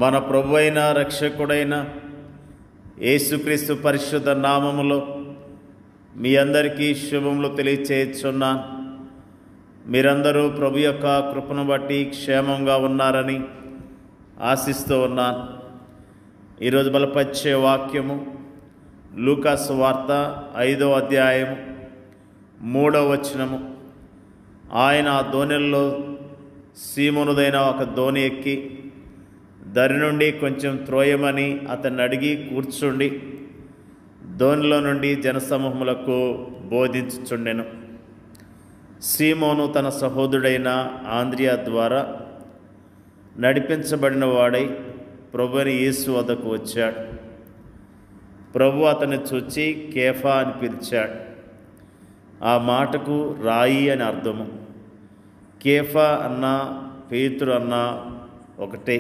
మన ప్రభువైన రక్షకుడైన యేసుక్రీస్తు పరిశుద్ధ నామములో మీ అందరికీ శుభములు తెలియచేస్తున్నాను. మీరందరూ ప్రభు యొక్క కృపను బట్టి క్షేమంగా ఉన్నారని ఆశిస్తూ ఉన్నాను. ఈరోజు బలపరిచే వాక్యము లూకా సువార్త 5వ అధ్యాయము 3వ వచనము. ఆయన ఆ దోణిలో సీమోనుదైన ఒక దోణి ఎక్కి దరి నుండి కొంచెం త్రోయమని అతన్ని అడిగి కూర్చుండి దోణిలో నుండి జనసమూహములకు బోధించుచుండెను. సీమోను తన సహోదరుడైన ఆంద్రియా ద్వారా నడిపించబడిన వాడై ప్రభువైన యేసు వద్దకు వచ్చాడు. ప్రభు అతన్ని చూచి కేఫా అని పిలిచాడు. ఆ మాటకు రాయి అని అర్థము. కేఫా అన్నా పేతురు అన్నా ఒకటే,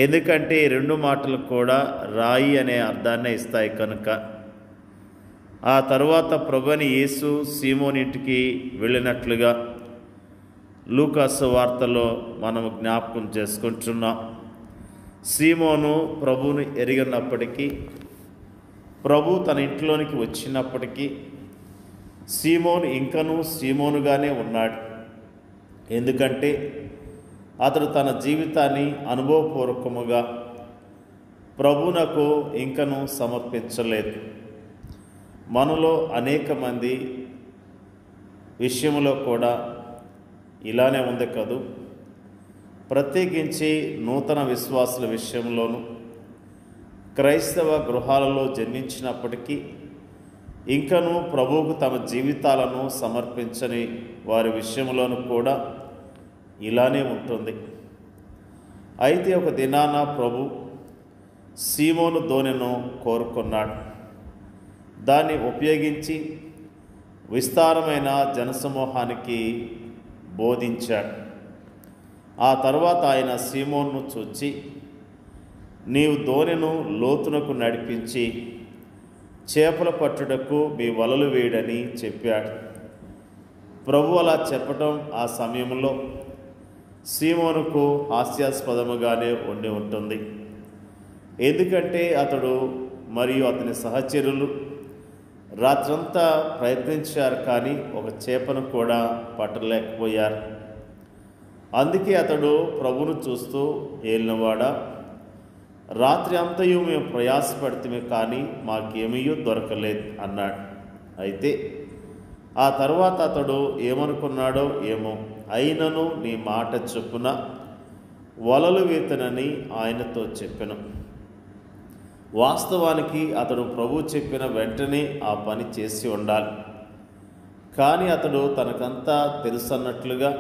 ఎందుకంటే ఈ రెండు మాటలు కూడా రాయి అనే అర్థాన్నే ఇస్తాయి కనుక. ఆ తరువాత ప్రభువైన యేసు సీమోను ఇంటికి వెళ్ళినట్లుగా లూకా సువార్తలో మనం జ్ఞాపకం చేసుకుంటున్నాం. సీమోను ప్రభువును ఎరిగినప్పటికీ, ప్రభు తన ఇంట్లోనికి వచ్చినప్పటికీ సీమోను ఇంకనూ సీమోనుగానే ఉన్నాడు. ఎందుకంటే అతడు తన జీవితాన్ని అనుభవపూర్వకముగా ప్రభువునకు ఇంకనూ సమర్పించలేదు. మనలో అనేక మంది విషయంలో కూడా ఇలానే ఉంది కదూ. ప్రత్యేకించి నూతన విశ్వాసుల విషయంలోనూ క్రైస్తవ గృహాలలో జన్మించినప్పటికీ ఇంకనూ ప్రభువుకు తమ జీవితాలను సమర్పించని వారి విషయంలోనూ కూడా ఇలానే ఉంటుంది. అయితే ఒక దినాన ప్రభు సీమోను దోణిను కోరుకున్నాడు. దాన్ని ఉపయోగించి విస్తారమైన జనసమూహానికి బోధించాడు. ఆ తర్వాత ఆయన సీమోనును చూచి, నీవు దోణిను లోతునకు నడిపించి చేపల పట్టుటకు మీ వలలు వేయడని చెప్పాడు. ప్రభు అలా చెప్పడం ఆ సమయంలో సీమోనుకు హాస్యాస్పదముగానే ఉండి ఉంటుంది. ఎందుకంటే అతడు మరియు అతని సహచరులు రాత్రంతా ప్రయత్నించారు, కానీ ఒక చేపను కూడా పట్టలేకపోయారు. అందుకే అతడు ప్రభువును చూస్తూ, ఏలినవాడా, రాత్రి అంతయు మేము ప్రయాసపడితే కానీ మాకేమీ దొరకలేదు అన్నాడు. అయితే ఆ తర్వాత అతడు ఏమనుకున్నాడో ఏమో, అయినను నీ మాట చొప్పున వలలు వేతనని ఆయనతో చెప్పెను. వాస్తవానికి అతడు ప్రభు చెప్పిన వెంటనే ఆ పని చేసి ఉండాలి. కానీ అతడు తనకంతా తెలుసన్నట్లుగా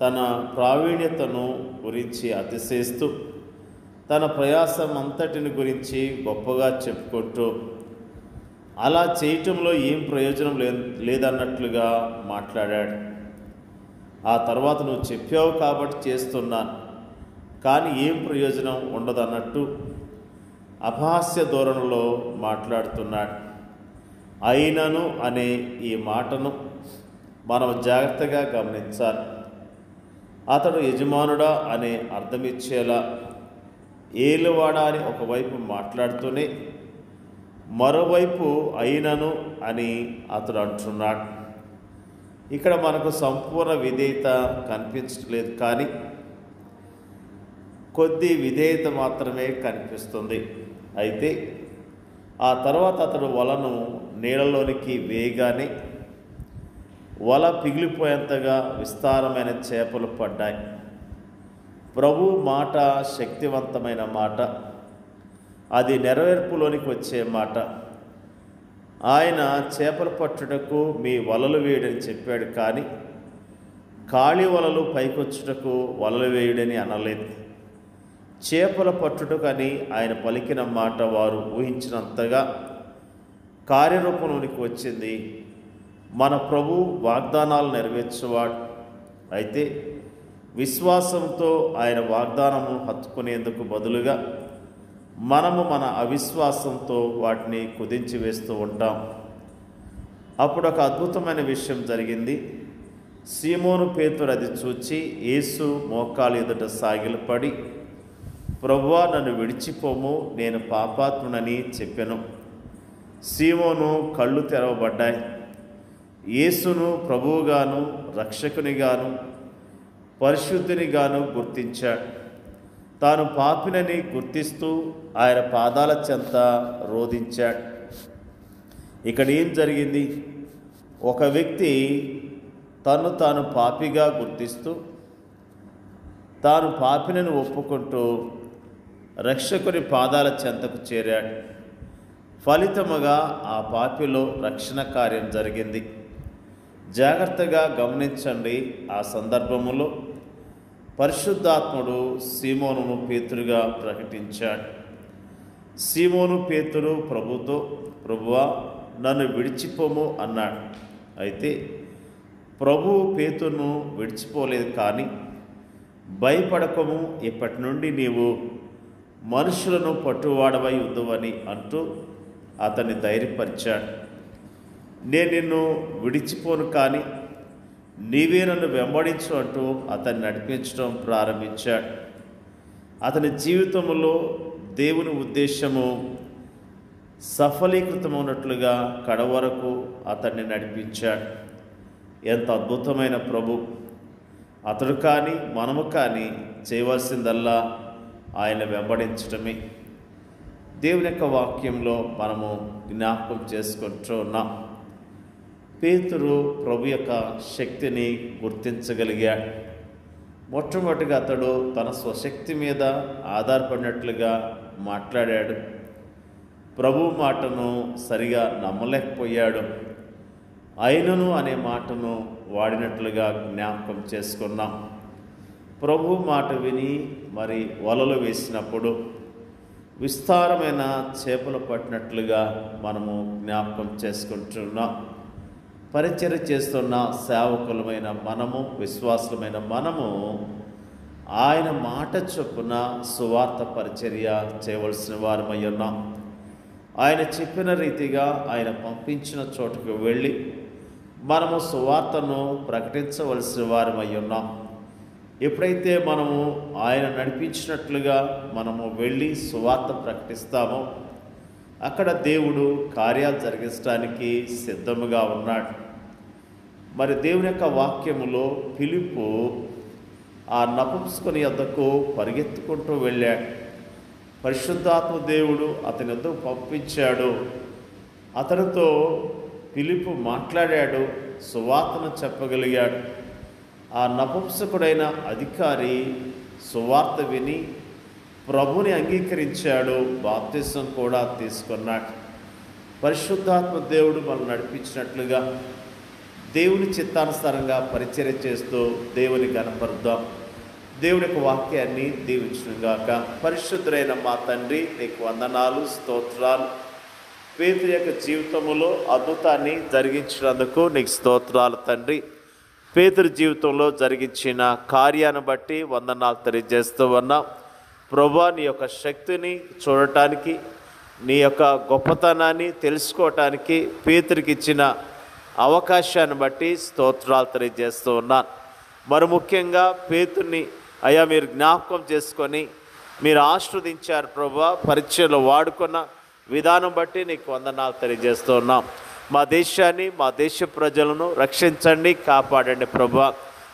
తన ప్రావీణ్యతను గురించి అతిశయిస్తూ తన ప్రయాసం అంతటిని గురించి గొప్పగా చెప్పుకుంటూ అలా చేయటంలో ఏం ప్రయోజనం లేదన్నట్లుగా మాట్లాడాడు. ఆ తర్వాత నువ్వు చెప్పావు కాబట్టి చేస్తున్నాను, కానీ ఏం ప్రయోజనం ఉండదన్నట్టు అపహాస్య ధోరణిలో మాట్లాడుతున్నాడు. అయినను అనే ఈ మాటను మనం జాగ్రత్తగా గమనించాలి. అతడు యజమానుడా అనే అర్థమిచ్చేలా ఏలువాడా అని ఒకవైపు మాట్లాడుతూనే మరోవైపు అయినను అని అతడు అంటున్నాడు. ఇక్కడ మనకు సంపూర్ణ విధేయత కనిపించట్లేదు, కానీ కొద్ది విధేయత మాత్రమే కనిపిస్తుంది. అయితే ఆ తర్వాత అతడు వలను నీళ్ళలోనికి వేయగానే వల పిగిలిపోయేంతగా విస్తారమైన చేపలు పడ్డాయి. ప్రభు మాట శక్తివంతమైన మాట, అది నెరవేర్పులోనికి వచ్చే మాట. ఆయన చేపలు పట్టుటకు మీ వలలు వేయడని చెప్పాడు, కానీ ఖాళీ వలలు పైకొచ్చుటకు వలలు వేయడని అనలేదు. చేపల పట్టుటకు అని ఆయన పలికిన మాట వారు ఊహించినంతగా కార్యరూపంలోనికి వచ్చింది. మన ప్రభు వాగ్దానాలు నెరవేర్చేవాడు. అయితే విశ్వాసంతో ఆయన వాగ్దానము హత్తుకునేందుకు బదులుగా మనము మన అవిశ్వాసంతో వాటిని కుదించి వేస్తూ ఉంటాం. అప్పుడు ఒక అద్భుతమైన విషయం జరిగింది. సీమోను పేతురు అది చూచి యేసు మోకాలు ఎదుట సాగిలపడి ప్రభువా, నన్ను విడిచిపోము, నేను పాపాత్మునని చెప్పెను. సీమోను కళ్ళు తెరవబడ్డాయి. యేసును ప్రభువుగాను రక్షకునిగాను పరిశుద్ధునిగాను గుర్తించాడు. తాను పాపినని గుర్తిస్తూ ఆయన పాదాల చెంత రోధించాడు. ఇక్కడ ఏం జరిగింది? ఒక వ్యక్తి తాను పాపిగా గుర్తిస్తూ తాను పాపినని ఒప్పుకుంటూ రక్షకుని పాదాల చెంతకు చేరాడు. ఫలితముగా ఆ పాపిలో రక్షణ కార్యం జరిగింది. జాగ్రత్తగా గమనించండి. ఆ సందర్భములో పరిశుద్ధాత్ముడు సీమోనును పేతురుగా ప్రకటించాడు. సీమోను పేతురు ప్రభుతో, ప్రభువా, నన్ను విడిచిపోము అన్నాడు. అయితే ప్రభువు పేతురును విడిచిపోలేదు. కానీ భయపడకము, ఇప్పటి నుండి నీవు మనుషులను పట్టువాడవై ఉందువని అంటూ అతన్ని ధైర్యపరిచాడు. నేను నిన్ను విడిచిపోను, కానీ నీవే నన్ను వెంబడించు అంటూ అతన్ని నడిపించడం ప్రారంభించాడు. అతని జీవితంలో దేవుని ఉద్దేశము సఫలీకృతమైనట్లుగా కడవరకు అతన్ని నడిపించాడు. ఎంత అద్భుతమైన ప్రభు! అతడు కానీ మనము కానీ చేయవలసిందల్లా ఆయన వెంబడించడమే. దేవుని యొక్క వాక్యంలో మనము జ్ఞాపకం చేసుకుంటూ ఉన్నాం. పేతురు ప్రభు యొక్క శక్తిని గుర్తించగలిగాడు. మొట్టమొదటిగా అతడు తన స్వశక్తి మీద ఆధారపడినట్లుగా మాట్లాడాడు. ప్రభు మాటను సరిగా నమ్మలేకపోయాడు. అయినను అనే మాటను వాడినట్లుగా జ్ఞాపకం చేసుకున్నాం. ప్రభు మాట విని మరి వలలు వేసినప్పుడు విస్తారమైన చేపలు పట్టినట్లుగా మనము జ్ఞాపకం చేసుకుంటున్నాం. పరిచర్య చేస్తున్న సేవకులమైన మనము, విశ్వాసులమైన మనము ఆయన మాట చొప్పున సువార్త పరిచర్య చేయవలసిన వారమై ఉన్నాం. ఆయన చెప్పిన రీతిగా ఆయన పంపించిన చోటుకు వెళ్ళి మనము సువార్తను ప్రకటించవలసిన వారమై ఉన్నాం. ఎప్పుడైతే మనము ఆయన నడిపించినట్లుగా మనము వెళ్ళి సువార్త ప్రకటిస్తామో అక్కడ దేవుడు కార్యాలు జరిగించడానికి సిద్ధముగా ఉన్నాడు. మరి దేవుని యొక్క వాక్యములో ఫిలిప్పు ఆ నపుంసకుని యొద్దకు పరిగెత్తుకుంటూ వెళ్ళాడు. పరిశుద్ధాత్మ దేవుడు అతని యొద్దకు పంపించాడు. అతనితో ఫిలిప్పు మాట్లాడాడు, సువార్తను చెప్పగలిగాడు. ఆ నపుంసకుడైన అధికారి సువార్త విని ప్రభుని అంగీకరించాడు, బాప్తిసం కూడా తీసుకున్నాడు. పరిశుద్ధాత్మ దేవుడు మనం నడిపించినట్లుగా దేవుని చిత్తానుసారంగా పరిచర్య చేస్తూ దేవుని గణపరుద్దాం. దేవుని యొక్క వాక్యాన్ని దీవించునుగాక. పరిశుద్ధుడైన మా తండ్రి, నీకు వందనాలు, స్తోత్రాలు. పేతురు యొక్క జీవితంలో అద్భుతాన్ని జరిగించినందుకు నీకు స్తోత్రాలు తండ్రి. పేతురు జీవితంలో జరిగించిన కార్యాన్ని బట్టి వందనాలు తెలియజేస్తూ ఉన్నాం. ప్రభువా, నీ యొక్క శక్తిని చూడటానికి, నీ యొక్క గొప్పతనాన్ని తెలుసుకోవటానికి పేతురికి ఇచ్చిన అవకాశాన్ని బట్టి స్తోత్రాలు తెలియజేస్తూ ఉన్నాను. మరి ముఖ్యంగా పేతుర్ని అయ్యా మీరు జ్ఞాపకం చేసుకొని మీరు ఆశీర్వదించారు ప్రభువా. పరిచయలో వాడుకున్న విధానం బట్టి నీకు వందనాలు తెలియజేస్తూ ఉన్నాం. మా దేశాన్ని, మా దేశ ప్రజలను రక్షించండి, కాపాడండి ప్రభువా.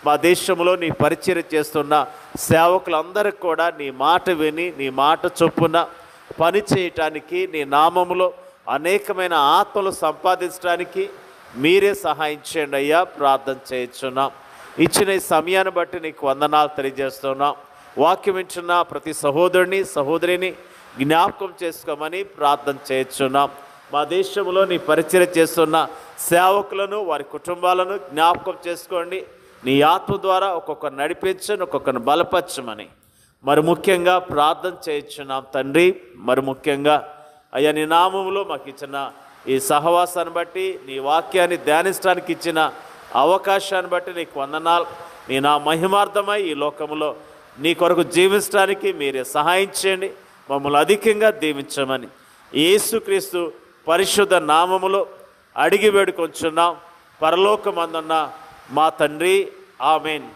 మా దేశంలో నీ పరిచర్య చేస్తున్న సేవకులందరికీ కూడా నీ మాట విని నీ మాట చొప్పున పని చేయటానికి, నీ నామములో అనేకమైన ఆత్మలు సంపాదించడానికి మీరే సహాయం చేయండి అయ్యా. ప్రార్థన చేయించున్నాం. ఇచ్చిన ఈ సమయాన్ని బట్టి నీకు వందనాలు తెలియజేస్తున్నాం. వాక్యం ఇచ్చిన ప్రతి సహోదరుని సహోదరిని జ్ఞాపకం చేసుకోమని ప్రార్థన చేయించున్నాం. మా దేశంలో నీ పరిచర్య చేస్తున్న సేవకులను, వారి కుటుంబాలను జ్ఞాపకం చేసుకోండి. నీ ఆత్మ ద్వారా ఒక్కొక్కరు నడిపించని, ఒక్కొక్కరిని బలపరచమని మరి ముఖ్యంగా ప్రార్థన చేయించున్నాం తండ్రి. మరి ముఖ్యంగా అయ్యా నీ నామములో మాకు ఇచ్చిన ఈ సహవాసాన్ని బట్టి, నీ వాక్యాన్ని ధ్యానించడానికి ఇచ్చిన అవకాశాన్ని బట్టి నీకు వందనాలు. నీ నా మహిమార్థమై ఈ లోకంలో నీ కొరకు జీవించడానికి మీరే సహాయం చేయండి. మమ్మల్ని అధికంగా దీవించమని యేసుక్రీస్తు పరిశుద్ధ నామములో అడిగి వేడుకొంచున్నాం పరలోకమందున్న మా తండ్రి. ఆమేన్.